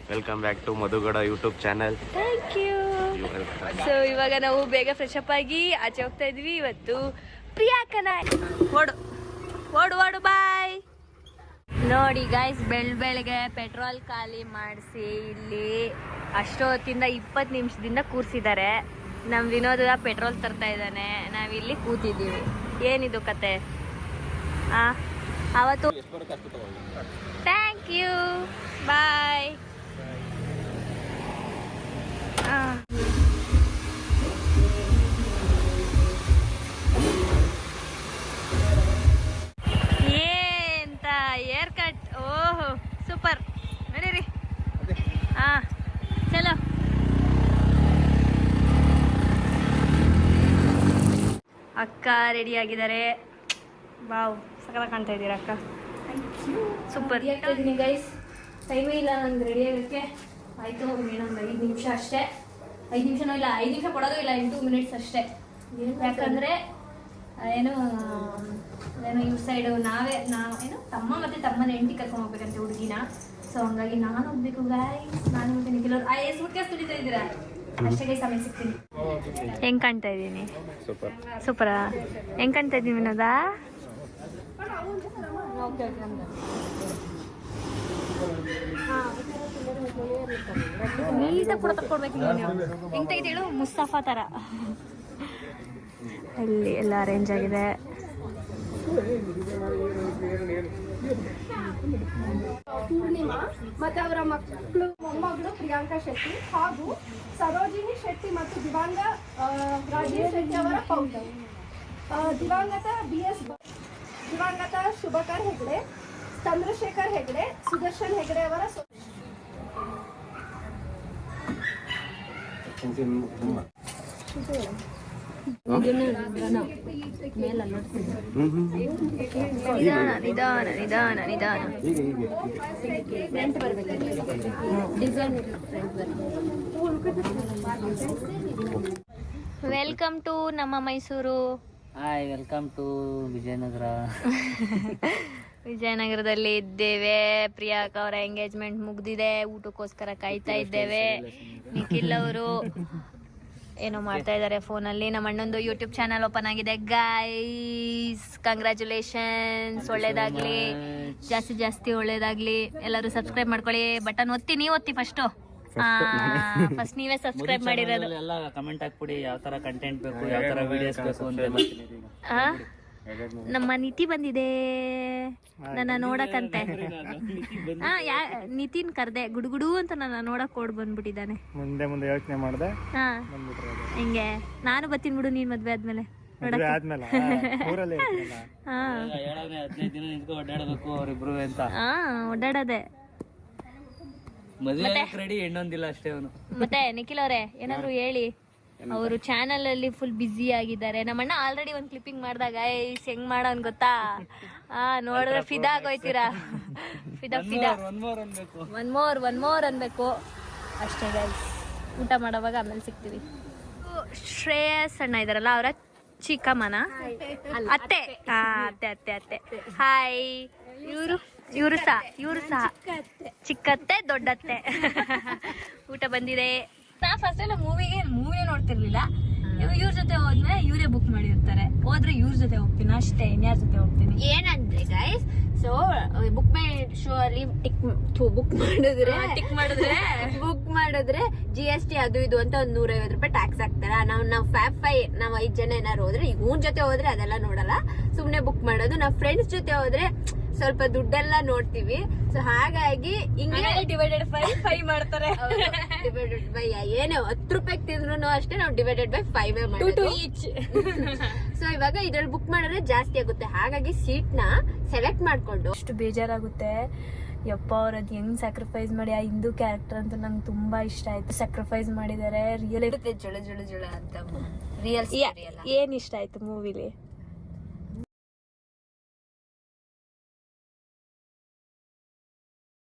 Welcome back to Madhugowda YouTube channel. Thank you. So ಇವಾಗ ನಾವು ಬೇಗ ಫ್ರೆಶ್ ಅಪ್ ಆಗಿ ಆಚೆ ಹೋಗ್ತಾ ಇದ್ವಿ. ಇವತ್ತು ಪ್ರಿಯಾಕನ ಓಡು ಬಾಯ್. ನೋಡಿ ಗೈಸ್, ಬೆಳಗ್ಗೆ ಪೆಟ್ರೋಲ್ ಖಾಲಿ ಮಾಡಿಸಿ ಇಲ್ಲಿ ಅಷ್ಟೊತ್ತಿಂದ 20 ನಿಮಿಷದಿಂದ ಕೂರಿಸಿದ್ದಾರೆ. ನಮ್ಮ ವಿನೋದ ಪೆಟ್ರೋಲ್ ತರ್ತಾ ಇದ್ದಾನೆ, ನಾವಿಲ್ಲಿ ಕೂತಿದ್ದೀವಿ. ಏನಿದು ಕತೆ? ಅವತ್ತು ಥ್ಯಾಂಕ್ ಯು, ಬಾಯ್. ಏಂತ ಏರ್ ಕಟ್, ಓಹೋ ಸೂಪರ್, ನಡೀರಿ. ಚಲೋ. ಅಕ್ಕ ರೆಡಿ ಆಗಿದ್ದಾರೆ. ಬಾವ್, ಸಕಲ ಕಾಣ್ತಾ ಇದ್ದೀರಾ ಅಕ್ಕ. ಸೂಪರ್ ಇದ್ದೀನಿ ಗೈಸ್. ಟೈಮೇ ಇಲ್ಲ ನಂಗೆ ರೆಡಿ ಆಗೋಕ್ಕೆ. ಆಯಿತು, ಇನ್ನೊಂದು 5 ನಿಮಿಷ ಅಷ್ಟೇ. 5 ನಿಮಿಷನೂ ಇಲ್ಲ, 5 ನಿಮಿಷ ಕೊಡೋದು ಇಲ್ಲ, 2 ಮಿನಿಟ್ಸ್ ಅಷ್ಟೇ. ಯಾಕಂದರೆ ಏನು ಇವ್ರ ಸೈಡು ಏನು ತಮ್ಮ ಮತ್ತು ತಮ್ಮನ ಹೆಂಡತಿ ಕರ್ಕೊಂಡು ಹೋಗ್ಬೇಕಂತೆ ಹುಡುಗಿನ. ಸೊ ಹಂಗಾಗಿ ನಾನು ಹೋಗ್ಬೇಕು ಗೈಸ್. ನಾನು ಮತ್ತೆ ನಿಖಿಲವ್ರು ಸೂಟ್ಕೇಸ್ ತುಳಿತಾ ಇದ್ದೀರಾ ಅಷ್ಟೇ ಗೈಸ್. ಆಮೇಲೆ ಸಿಗ್ತೀನಿ. ಹೆಂಗೆ ಕಾಣ್ತಾ ಇದ್ದೀನಿ? ಸೂಪರಾ? ಹೆಂಗೆ ಕಾಣ್ತಾ ಇದ್ದೀನಿ ವಿನೋದ? ನೀಟಾಗಿ ಕೂಡ ತಕ್ಕೊಡ್ಬೇಕು. ಹೆಂಗೆ ತೆಗೆದೇಳು? ಮುಸ್ತಫಾ ಥರ ಅಲ್ಲಿ ಎಲ್ಲ ಅರೇಂಜ್ ಆಗಿದೆ. ಪೂರ್ಣಿಮಾ ಮತ್ತು ಅವರ ಮಕ್ಕಳು ಮೊಮ್ಮಗಳು ಪ್ರಿಯಾಂಕಾ ಶೆಟ್ಟಿ ಹಾಗೂ ಸರೋಜಿನಿ ಶೆಟ್ಟಿ ಮತ್ತು ರಾಜೀವ್ ಶೆಟ್ಟಿ ಅವರ ಪೌತ್ರ. ದಿವಂಗತ ಶುಭಕರ್ ಹೆಗ್ಡೆ, ಚಂದ್ರಶೇಖರ್ ಹೆಗ್ಡೆ, ಸುದರ್ಶನ್ ಹೆಗ್ಡೆ ಅವರ ವೆಲ್ಕಮ್ ಟು ನಮ್ಮ Mysuru. Hi, welcome to Vijayanagara. ವಿಜಯನಗರದಲ್ಲಿ ಇದ್ದೇವೆ. ಪ್ರಿಯಾಕ್ ಅವರ ಎಂಗೇಜ್ಮೆಂಟ್ ಮುಗ್ದಿದೆ, ಊಟಕ್ಕೋಸ್ಕರ ಕಾಯ್ತಾ ಇದ್ದೇವೆ. ನಿಖಿಲ್ ಅವರು ಏನೋ ಮಾಡ್ತಾ ಇದ್ದಾರೆ ಫೋನಲ್ಲಿ. ನಮ್ಮ ಅಣ್ಣಂದು ಯೂಟ್ಯೂಬ್ ಚಾನಲ್ ಓಪನ್ ಆಗಿದೆ ಗೈಸ್. ಕಂಗ್ರ್ಯಾಚುಲೇಷನ್ಸ್, ಒಳ್ಳೇದಾಗ್ಲಿ, ಜಾಸ್ತಿ ಒಳ್ಳೇದಾಗ್ಲಿ. ಎಲ್ಲರೂ ಸಬ್ಸ್ಕ್ರೈಬ್ ಮಾಡ್ಕೊಳ್ಳಿ. ಬಟನ್ ಒತ್ತಿ, ನೀವು ಒತ್ತಿ ಫಸ್ಟ್ ನೀವೇ ಸಬ್ಸ್ಕ್ರೈಬ್ ಮಾಡಿರೋದು. ಎಲ್ಲ ಕಮೆಂಟ್ ಹಾಕ್ಬಿಡಿ, ಯಾವ ತರ ಕಂಟೆಂಟ್ ಬೇಕು, ಯಾವ ತರ ವಿಡಿಯೋಸ್ ಬೇಕು ಅಂತ. ನಮ್ಮ ನಿತಿ ಬಂದಿದೆ ನನ್ನ ನೋಡಕಂತೆ. ನಿತಿನ್ ಕರ್ದೆ ಗುಡುಗುಡು ಅಂತ ನನ್ನ ನೋಡಕ್ ಓಡ್ ಬಂದ್ಬಿಟ್ಟಿದ್ದಾನೆ. ಮುಂದೆ ಯೋಚನೆ ಮಾಡಿದೆ. ಹಿಂಗೆ ನಾನು ಬರ್ತೀನಿ ಬಿಡು, ನೀನ್ ಮದ್ವೆ ಆದ್ಮೇಲೆ ಓಡಾಡಬೇಕು ಅವರಿಬ್ರು ಅಂತ. ಓಡಾಡೋದೆ ಮದುವೆ ರೆಡಿ, ಹೆಣ್ಣೊಂದಿಲ್ಲ ಅಷ್ಟೇ ಅವನು. ಮತ್ತೆ ನಿಖಿಲ್ ಅವರೇ ಏನಾದ್ರು ಹೇಳಿ. ಅವರು ಚಾನಲ್ ಅಲ್ಲಿ ಫುಲ್ ಬ್ಯುಸಿ ಆಗಿದ್ದಾರೆ. ನಮ್ಮಣ್ಣ ಆಲ್ರೆಡಿ ಒಂದು ಕ್ಲಿಪ್ಪಿಂಗ್ ಮಾಡ್ದಾಗ ಹೆಂಗ್ ಮಾಡೋನ್ ಗೊತ್ತಾ? ನೋಡಿದ್ರೆ ಫಿದಾ ಆಗೋಯ್ತೀರಾ. ಫಿದಾ ಒನ್ ಮೋರ್ ಅನ್ಬೇಕು ಅಷ್ಟೇ ಗೈಸ್. ಊಟ ಮಾಡೋವಾಗ ಆಮೇಲೆ ಸಿಗ್ತೀವಿ. ಶ್ರೇಯಸ್ ಅಣ್ಣ ಇದಾರಲ್ಲ, ಅವರ ಚಿಕ್ಕಮ್ಮನ ಅತ್ತೆ. ಅತ್ತೆ ಹಾಯ್. ಇವರು ಸಹ ಚಿಕ್ಕತ್ತೆ ದೊಡ್ಡತ್ತೆ. ಊಟ ಬಂದಿದೆ. ನಾ ಫಸ್ಟ್ ಎಲ್ಲ ಮೂವಿನೇ ನೋಡ್ತಿರ್ಲಿಲ್ಲ. ಇವ್ರ ಜೊತೆ ಹೋದ್ಮೇಲೆ ಇವರೇ ಬುಕ್ ಮಾಡಿರ್ತಾರೆ. ಹೋದ್ರೆ ಇವ್ರ ಜೊತೆ ಹೋಗ್ತೀನಿ ಅಷ್ಟೇ, ಇನ್ಯಾರ ಜೊತೆ ಹೋಗ್ತೀನಿ. ಏನಂದ್ರೆ ಗೈಸ್, ಸೊ ಬುಕ್ ಮೈ ಶೋ ಅಲ್ಲಿ ಬುಕ್ ಮಾಡಿದ್ರೆ GST ಅದು ಇದು ಅಂತ ಒಂದು 150 ರೂಪಾಯಿ ಟ್ಯಾಕ್ಸ್ ಹಾಕ್ತಾರ. ನಾವು Fab5 ನಾವು 5 ಜನ ಏನಾರು ಹೋದ್ರೆ, ಈಗ ಇವನ್ ಜೊತೆ ಹೋದ್ರೆ ಅದೆಲ್ಲ ನೋಡಲ್ಲ, ಸುಮ್ನೆ ಬುಕ್ ಮಾಡೋದು. ನಾವ್ ಫ್ರೆಂಡ್ಸ್ ಜೊತೆ ಹೋದ್ರೆ ಸ್ವಲ್ಪ ದುಡ್ಡೆಲ್ಲ ನೋಡ್ತೀವಿ. ಸೊ ಹಾಗಾಗಿ ಹಿಂಗೆ ಡಿವೈಡೆಡ್ ಬೈ 5 ಮಾಡ್ತಾರೆ. ಡಿವೈಡೆಡ್ ಬೈ ಏನೋ 10 ರೂಪಾಯಿ ತಿಂದ್ರು ಅಷ್ಟೇ ನಾವು ಡಿವೈಡೆಡ್ ಬೈ 5 ಮಾಡೋದು. ಸೊ ಇವಾಗ ಇದ್ರಲ್ಲಿ ಬುಕ್ ಮಾಡಿದ್ರೆ ಜಾಸ್ತಿ ಆಗುತ್ತೆ. ಹಾಗಾಗಿ ಸೀಟ್ ನ ಸೆಲೆಕ್ಟ್ ಮಾಡ್ಕೊಂಡು ಅಷ್ಟು ಬೇಜಾರಾಗುತ್ತೆ. ಯಪ್ಪ, ಅವ್ರದ್ ಹೆಂಗ್ ಸ್ಯಾಕ್ರಿಫೈಸ್ ಮಾಡಿ ಆ ಹಿಂದೂ ಕ್ಯಾರೆಕ್ಟರ್ ಅಂತ ನಂಗೆ ತುಂಬಾ ಇಷ್ಟ ಆಯ್ತು. ಸ್ಯಾಕ್ರಿಫೈಸ್ ಮಾಡಿದ್ದಾರೆ. ರಿಯಲ್ ಜುಳ ಅಂತ. ರಿಯಲ್ ಏನ್ ಇಷ್ಟ ಆಯ್ತು ಮೂವಿಲಿ?